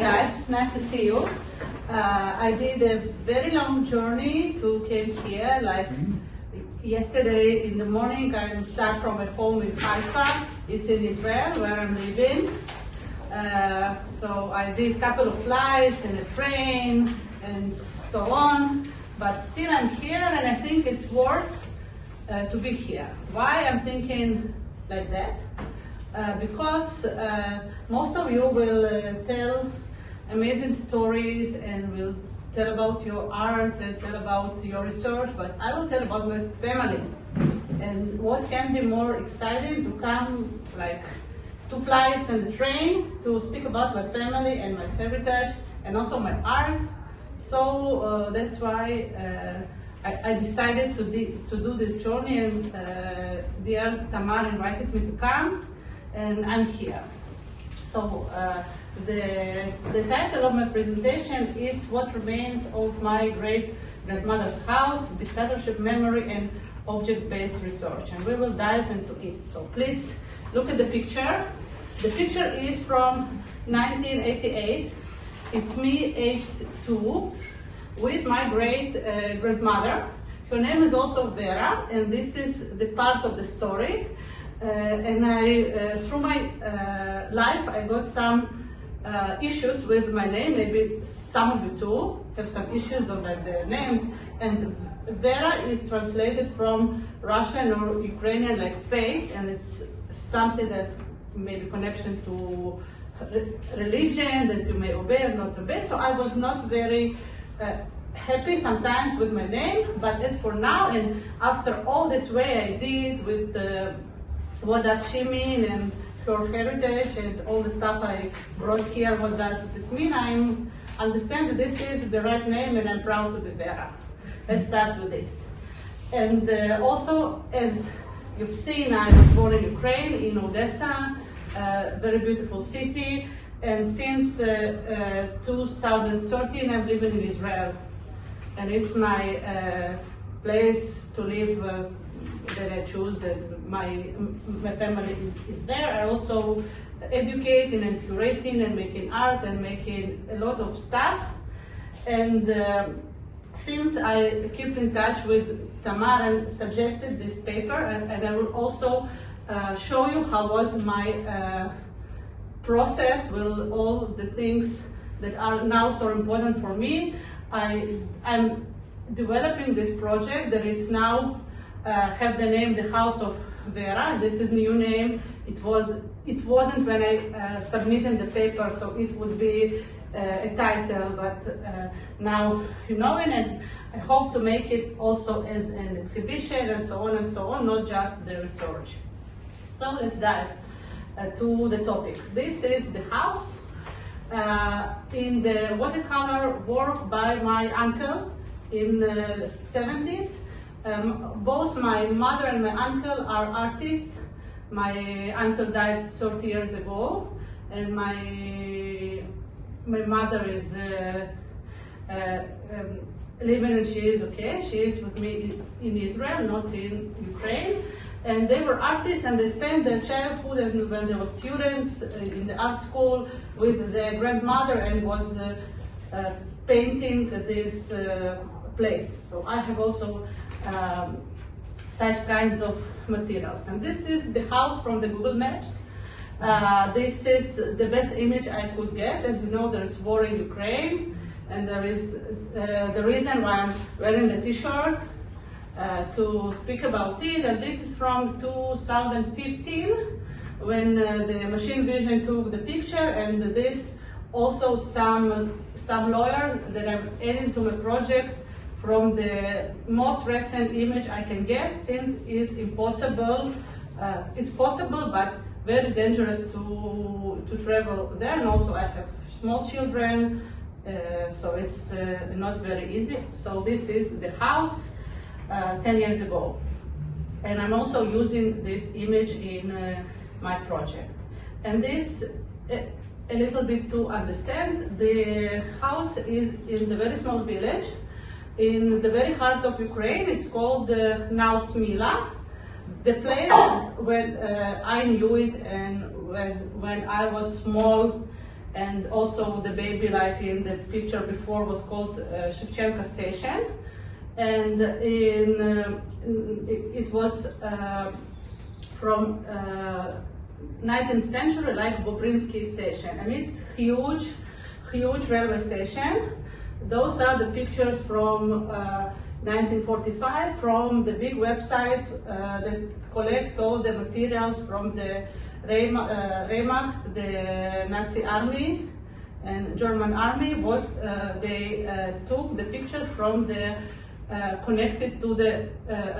guys, nice to see you. I did a very long journey to came here. Like yesterday in the morning, I started from a home in Haifa. It's in Israel where I'm living. So I did a couple of flights and a train and so on. But still I'm here, and I think it's worth to be here. Why I'm thinking like that? Because most of you will tell amazing stories and will tell about your art and tell about your research, but I will tell about my family. And what can be more exciting to come like 2 flights and a train to speak about my family and my heritage and also my art. So that's why I decided to do this journey, and dear Tamar invited me to come, and I'm here. So the title of my presentation is What Remains of My Great-Grandmother's House, Dictatorship, Memory, and Object-Based Research. And we will dive into it. So please look at the picture. The picture is from 1988. It's me, aged 2, with my great-grandmother. Her name is also Vera, and this is the part of the story. And through my life, I got some issues with my name. Maybe some of you too have some issues, don't like the names. And Vera is translated from Russian or Ukrainian like face, and it's something that maybe connection to religion that you may obey or not obey. So I was not very happy sometimes with my name, but as for now, and after all this way I did with what does she mean and her heritage and all the stuff I brought here, what does this mean, I understand that this is the right name and I'm proud to be Vera. Let's start with this. And also, as you've seen, I was born in Ukraine, in Odessa, very beautiful city, and since 2013 I'm living in Israel, and it's my place to live that I choose, that my family is there. I also educate and curating and making art and making a lot of stuff, and since I kept in touch with Tamar and suggested this paper, and I will also show you how was my process with all the things that are now so important for me. I'm developing this project that it's now have the name the House of Vera. This is new name. It wasn't when I submitted the paper, so it would be a title, but now you know it, and I hope to make it also as an exhibition and so on, not just the research. So let's dive to the topic. This is the house in the watercolor work by my uncle in the 70s. Both my mother and my uncle are artists. My uncle died 30 years ago, and my mother is living, and she is okay. She is with me in Israel, not in Ukraine. And they were artists, and they spent their childhood and when they were students in the art school with their grandmother, and was painting this place. So I have also such kinds of materials. And this is the house from the Google Maps. This is the best image I could get. As we know, there's war in Ukraine, and there is the reason why I'm wearing the t-shirt to speak about it. And this is from 2015, when the machine vision took the picture, and this also some lawyers that I'm adding to my project from the most recent image I can get, since it's impossible. It's possible, but very dangerous to travel there, and also I have small children, so it's not very easy. So this is the house 10 years ago, and I'm also using this image in my project. And this a little bit to understand, the house is in the very small village in the very heart of Ukraine. It's called now Smila. The place when I knew it, and when I was small and also the baby, like in the picture before, was called Shevchenko Station, and it was from 19th century, like Bobrinsky Station, and it's huge railway station. Those are the pictures from 1945 from the big website that collect all the materials from the Wehrmacht, the Nazi army and German army. What they took the pictures from the connected to the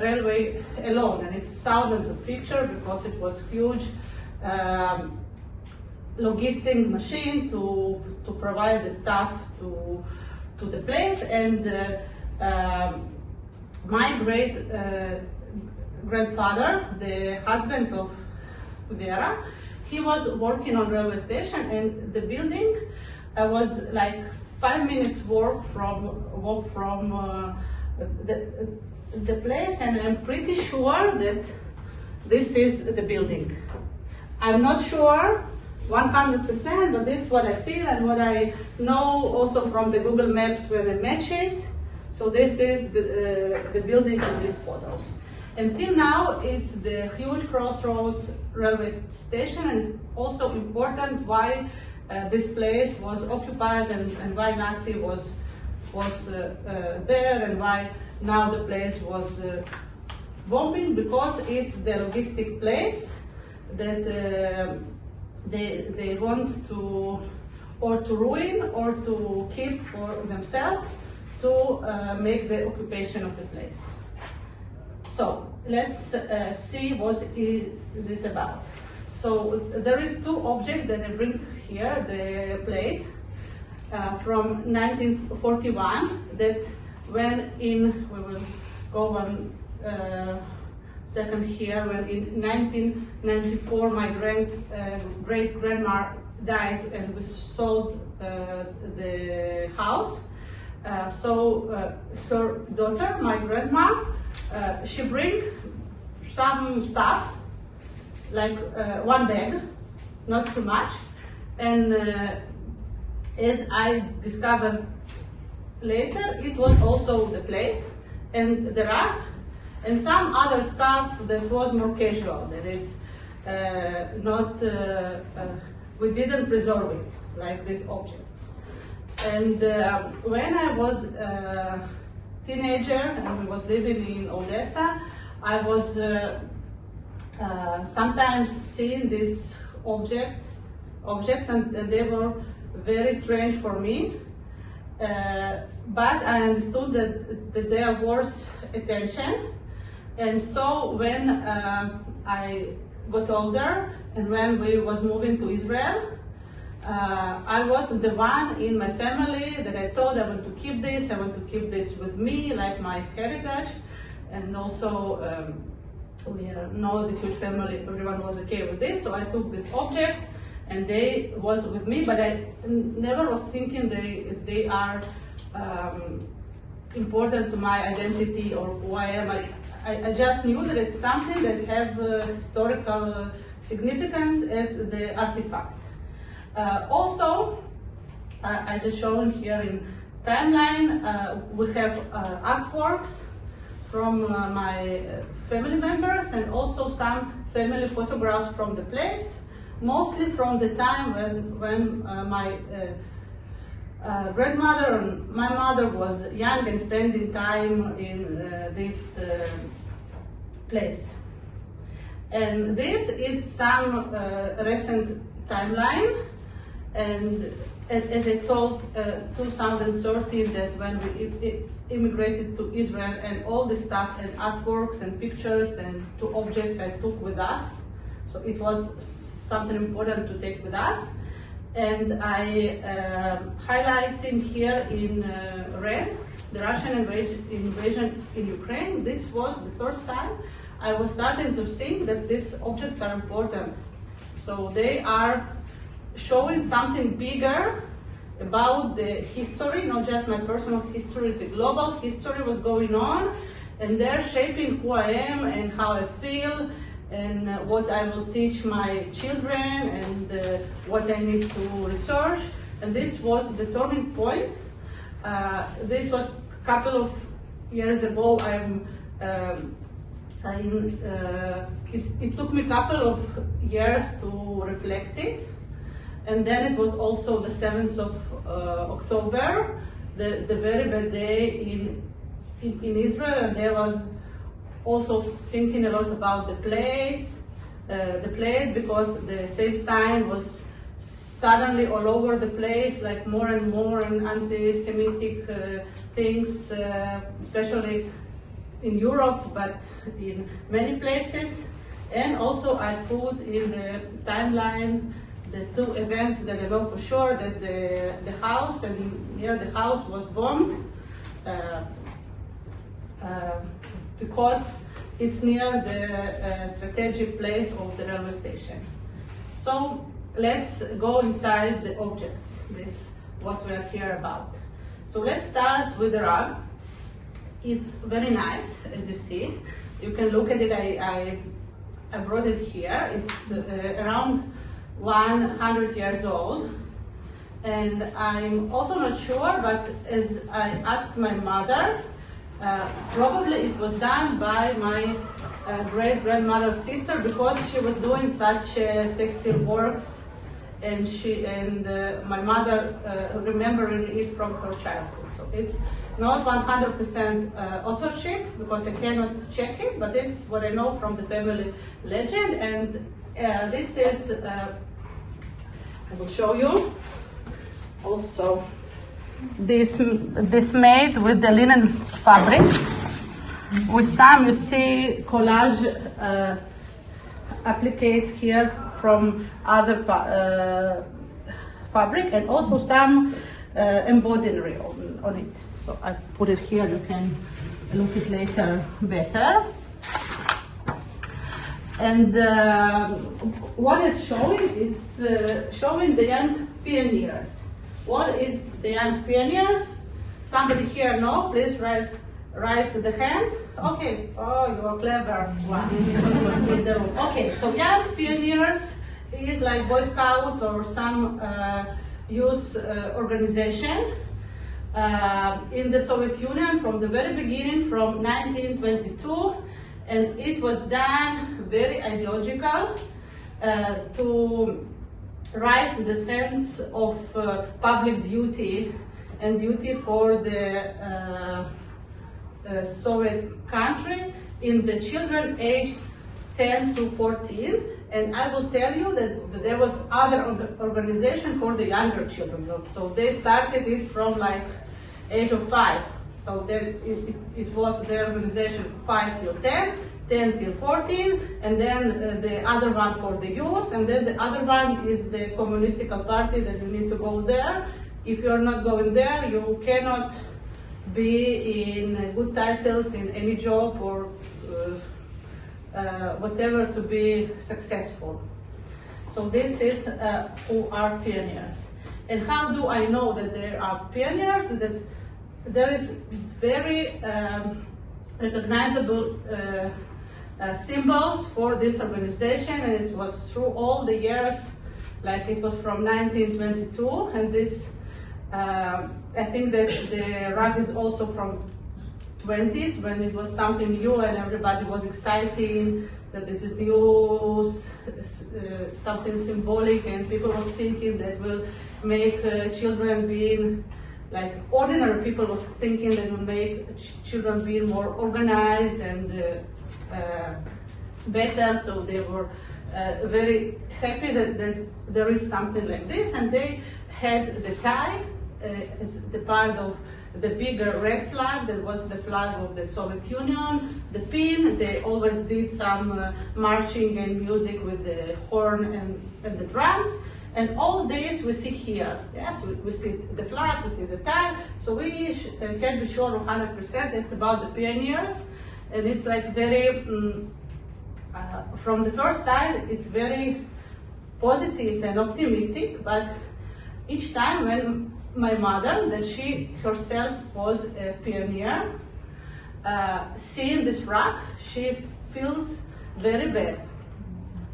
railway alone, and it's thousands of pictures because it was huge logistic machine to provide the stuff to the place. And my great grandfather, the husband of Vera, he was working on railway station, and the building was like 5 minutes walk from the place, and I'm pretty sure that this is the building. I'm not sure 100%, but this is what I feel and what I know also from the Google Maps when I match it. So this is the building in these photos. Until now, it's the huge crossroads railway station, and it's also important why this place was occupied and why Nazi was there, and why now the place was bombing, because it's the logistic place that they want to ruin or to keep for themselves to make the occupation of the place. So let's see what is it about. So there is two objects that I bring here, the plate from 1941 that when in, we will go one second here, when in 1994 my great grandma died and we sold the house. So her daughter, my grandma, she bring some stuff, like one bag, not too much, and as I discovered later, it was also the plate and the rug and some other stuff that was more casual, that is not, we didn't preserve it, like these objects. And when I was a teenager and we was living in Odessa, I was sometimes seeing these objects, and they were very strange for me. But I understood that they are worth attention. And so when I got older and when we was moving to Israel, I was the one in my family that I thought I want to keep this, I want to keep this with me, like my heritage. And also, we know the huge family, everyone was okay with this, so I took this object and they was with me, but I never was thinking they are important to my identity or who I am. I just knew that it's something that have historical significance as the artifact. Also, I just shown here in timeline, we have artworks from my family members and also some family photographs from the place, mostly from the time when my grandmother and my mother was young and spending time in this place. And this is some recent timeline, and as I told, 2013, that when we immigrated to Israel, and all the stuff and artworks and pictures and two objects I took with us, so it was something important to take with us. And I highlighting here in red the Russian invasion in Ukraine. This was the first time I was starting to think that these objects are important. So they are showing something bigger about the history, not just my personal history, the global history was going on, and they're shaping who I am and how I feel and what I will teach my children and what I need to research. And this was the turning point. This was a couple of years ago. It took me a couple of years to reflect it. And then it was also the 7th of October, the very bad day in Israel, and there was also thinking a lot about the place, because the same sign was suddenly all over the place, like more and more anti-Semitic things, especially in Europe, but in many places. And also I put in the timeline the two events that I know for sure, that the house and near the house was bombed because it's near the strategic place of the railway station. So let's go inside the objects, this what we are here about. So let's start with the rug. It's very nice, as you see. You can look at it, I brought it here. It's around 100 years old, and I'm also not sure, but as I asked my mother, probably it was done by my great-grandmother's sister, because she was doing such textile works, and my mother remembering it from her childhood. So it's not 100% authorship, because I cannot check it, but it's what I know from the family legend. And this is I will show you also this made with the linen fabric, with some, you see, collage appliques here from other fabric, and also some embroidery on it. So I put it here, you can look it later better. And what is showing? It's showing the young pioneers. What is the young pioneers? Somebody here know? Please raise the hand. Okay. Oh, you're clever one in the room. Okay. So young pioneers is like Boy Scout or some youth organization in the Soviet Union from the very beginning, from 1922. And it was done very ideological to raise the sense of public duty and duty for the Soviet country in the children aged 10 to 14. And I will tell you that there was other organization for the younger children. So they started it from like age of 5. So it was the organization 5 till 10, 10 till 14, and then the other one for the youth, and then the other one is the communistic party that you need to go there. If you are not going there, you cannot be in good titles in any job or whatever to be successful. So this is who are pioneers. And how do I know that there are pioneers? That there is very recognizable symbols for this organization, and it was through all the years, like it was from 1922, and this, I think that the rug is also from 20s, when it was something new and everybody was exciting, that this is new, something symbolic, and people was thinking that will make children being like ordinary people was thinking that would make children be more organized and better, so they were very happy that there is something like this, and they had the tie as the part of the bigger red flag that was the flag of the Soviet Union, the pin. They always did some marching and music with the horn and the drums. And all this we see here. Yes, we see the flag, we see the tie. So we can be sure 100% it's about the pioneers. And it's like very, from the first side, it's very positive and optimistic. But each time when my mother, that she herself was a pioneer, seeing this rug, she feels very bad.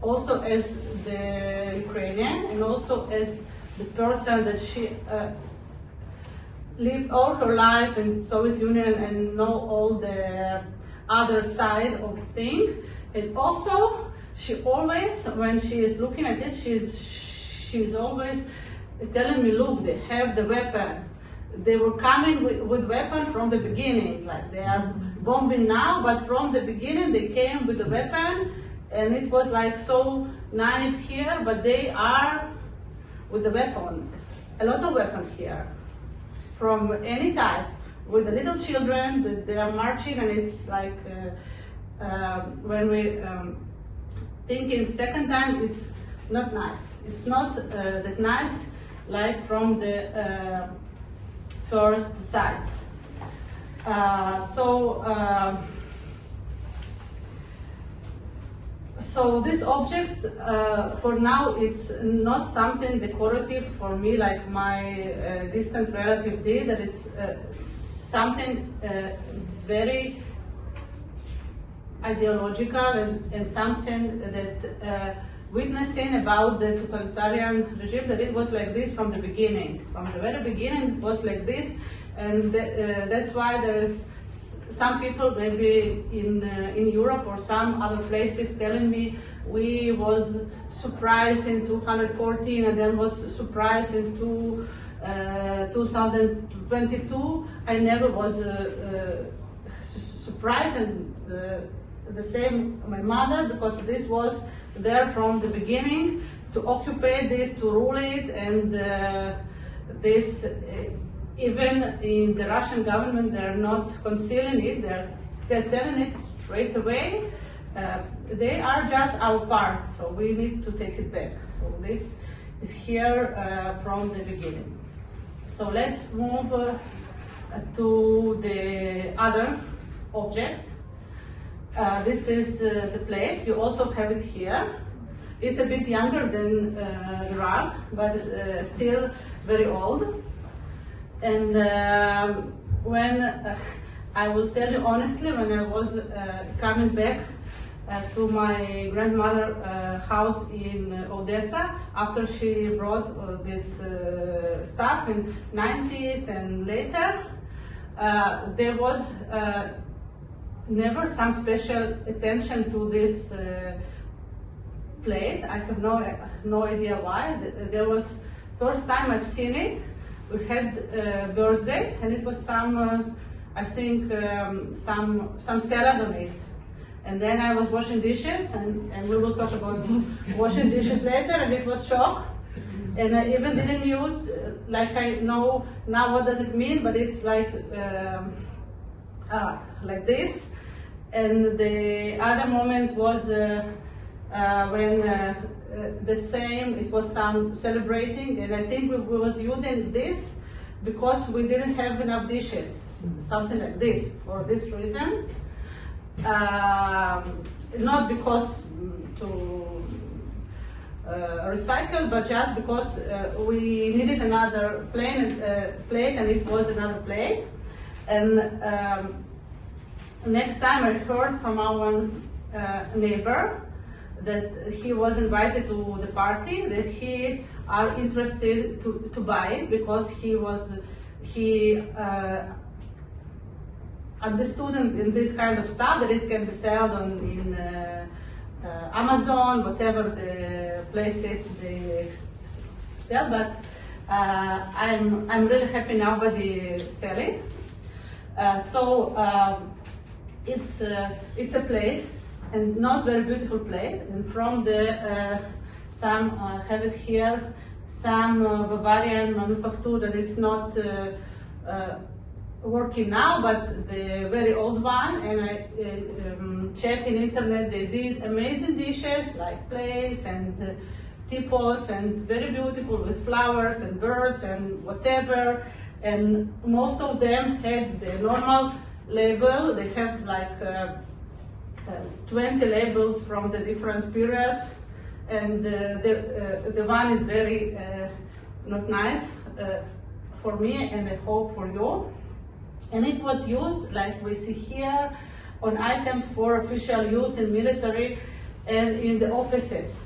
also as the Ukrainian, and also as the person that she lived all her life in the Soviet Union and know all the other side of thing. And also, she always, when she is looking at it, she's always telling me, look, they have the weapon. They were coming with weapon from the beginning, like they are bombing now, but from the beginning they came with the weapon, and it was like so naive here, but they are with the weapon, a lot of weapon here, from any type, with the little children, they are marching, and it's like, when we think in second time, it's not nice. It's not that nice like from the first sight. So this object, for now, it's not something decorative for me like my distant relative did, that it's something very ideological and something that witnessing about the totalitarian regime, that it was like this from the beginning. From the very beginning it was like this, and that's why there is some people maybe in Europe or some other places telling me we was surprised in 214 and then was surprised in 2022. I never was surprised, and the same my mother, because this was there from the beginning to occupy this, to rule it, and this even in the Russian government they're not concealing it, they're telling it straight away. They are just our part, so we need to take it back. So this is here from the beginning. So let's move to the other object. This is the plate. You also have it here. It's a bit younger than the rug, but still very old. And when I will tell you honestly, when I was coming back to my grandmother's house in Odessa, after she brought this stuff in 90s and later, there was never some special attention to this plate. I have no idea why. There was first time I've seen it. We had birthday, and it was some, I think, some salad on it. And then I was washing dishes, and we will talk about washing dishes later, and it was shock. And I even didn't use, like I know now what does it mean, but it's like this. And the other moment was when the same, it was some celebrating, and I think we was using this because we didn't have enough dishes, something like this, for this reason. Not because to recycle, but just because we needed another plate, and it was another plate. And next time I heard from our neighbor that he was invited to the party, that he are interested to buy it because he understood in this kind of stuff that it can be sold in Amazon, whatever the places they sell. But I'm really happy nobody sell it. It's a plate, and not very beautiful plate. And from the some have it here, some Bavarian manufacture that it's not working now, but the very old one. And I checked in internet. They did amazing dishes like plates and teapots, and very beautiful with flowers and birds and whatever. And most of them had the normal label. They have like 20 labels from the different periods, and the one is very not nice for me, and I hope for you. And it was used, like we see here, on items for official use in military and in the offices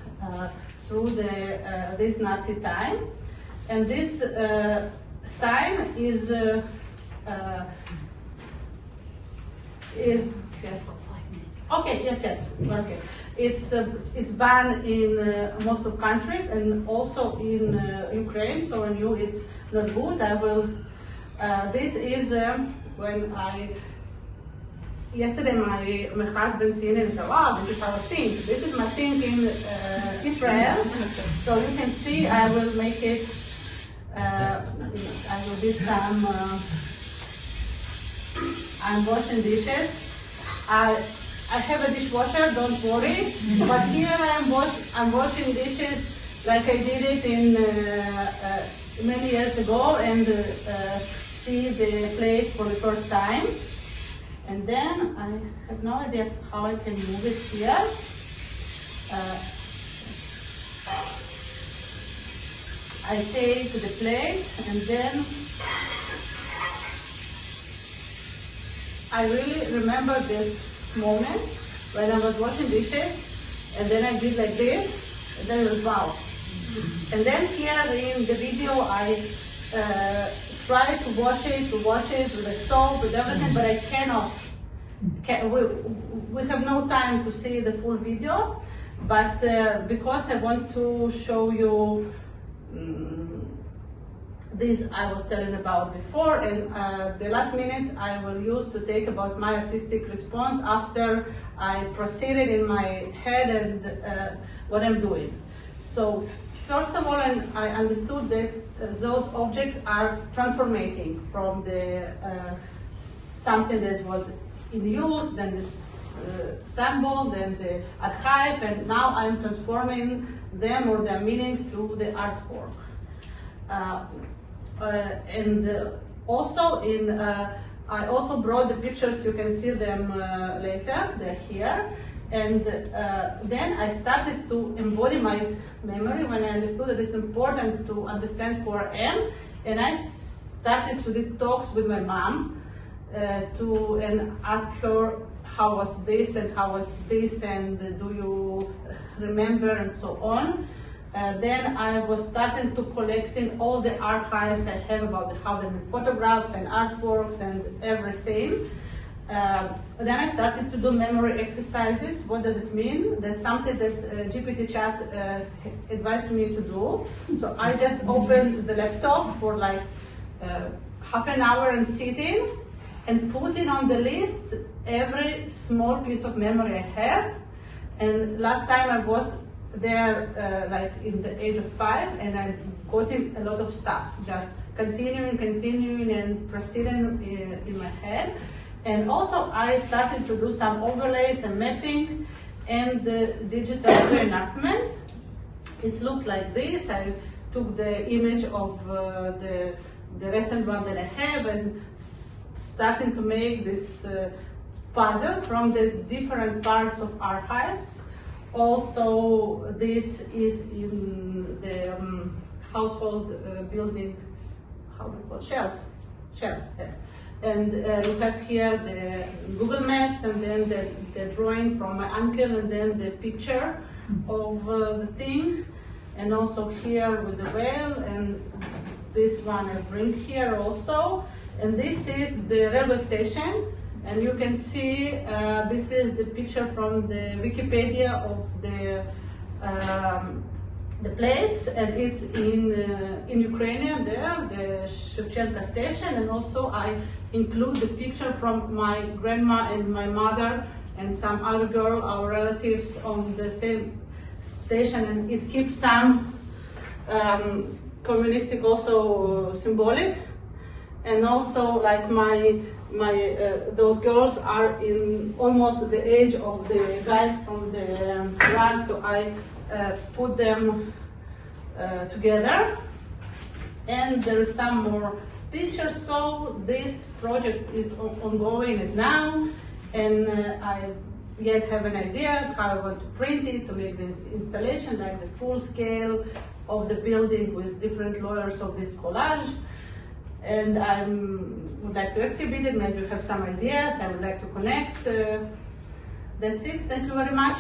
through this Nazi time. And this sign is yes. Okay, yes, okay. It's banned in most of countries and also in Ukraine. So I knew it's not good. I will. This is when yesterday my husband seen it and said, "Wow, this is our sink. This is my sink in Israel." So you can see. I will make it. I will do some. I'm washing dishes. I have a dishwasher, don't worry. But here I'm washing dishes like I did it in many years ago, and see the plate for the first time. And then I have no idea how I can move it here. I take the plate and then I really remember this moment when I was washing dishes, and then I did like this, and then it was wow. And then here in the video I try to wash it with the soap, with everything, but I cannot. We have no time to see the full video, but because I want to show you this I was telling about before, and the last minutes I will use to take about my artistic response after I proceeded in my head and what I'm doing. So first of all, I understood that those objects are transformating from the something that was in use, then this sample, then the archive, and now I'm transforming them or their meanings through the artwork. Also I also brought the pictures, you can see them later, they're here. And then I started to embody my memory when I understood that it's important to understand who I am. And I started to do talks with my mom and ask her how was this and how was this and do you remember and so on. Then I was starting to collecting all the archives I have about how the photographs and artworks and everything. Then I started to do memory exercises. What does it mean? That's something that GPT chat advised me to do. So I just opened the laptop for like half an hour and sitting and putting on the list every small piece of memory I have. And last time I was there like in the age of 5, and I got in a lot of stuff, just continuing and proceeding in my head. And also I started to do some overlays and mapping and the digital reenactment. It looked like this. I took the image of the recent one that I have and starting to make this puzzle from the different parts of archives. Also, this is in the household building, how do you call it? Shelf, yes. And you have here the Google Maps, and then the drawing from my uncle, and then the picture of the thing. And also here with the whale, and this one I bring here also. And this is the railway station. And you can see this is the picture from the Wikipedia of the place, and it's in Ukrainian there, the Shevchenka station. And also I include the picture from my grandma and my mother and some other girl, our relatives, on the same station, and it keeps some communistic also symbolic. And also like those girls are in almost the age of the guys from the run, so I put them together. And there is some more pictures, so this project is ongoing is now, and I yet have an ideas how I want to print it, to make this installation, like the full scale of the building with different layers of this collage. And I would like to exhibit it, maybe you have some ideas, I would like to connect. That's it, thank you very much.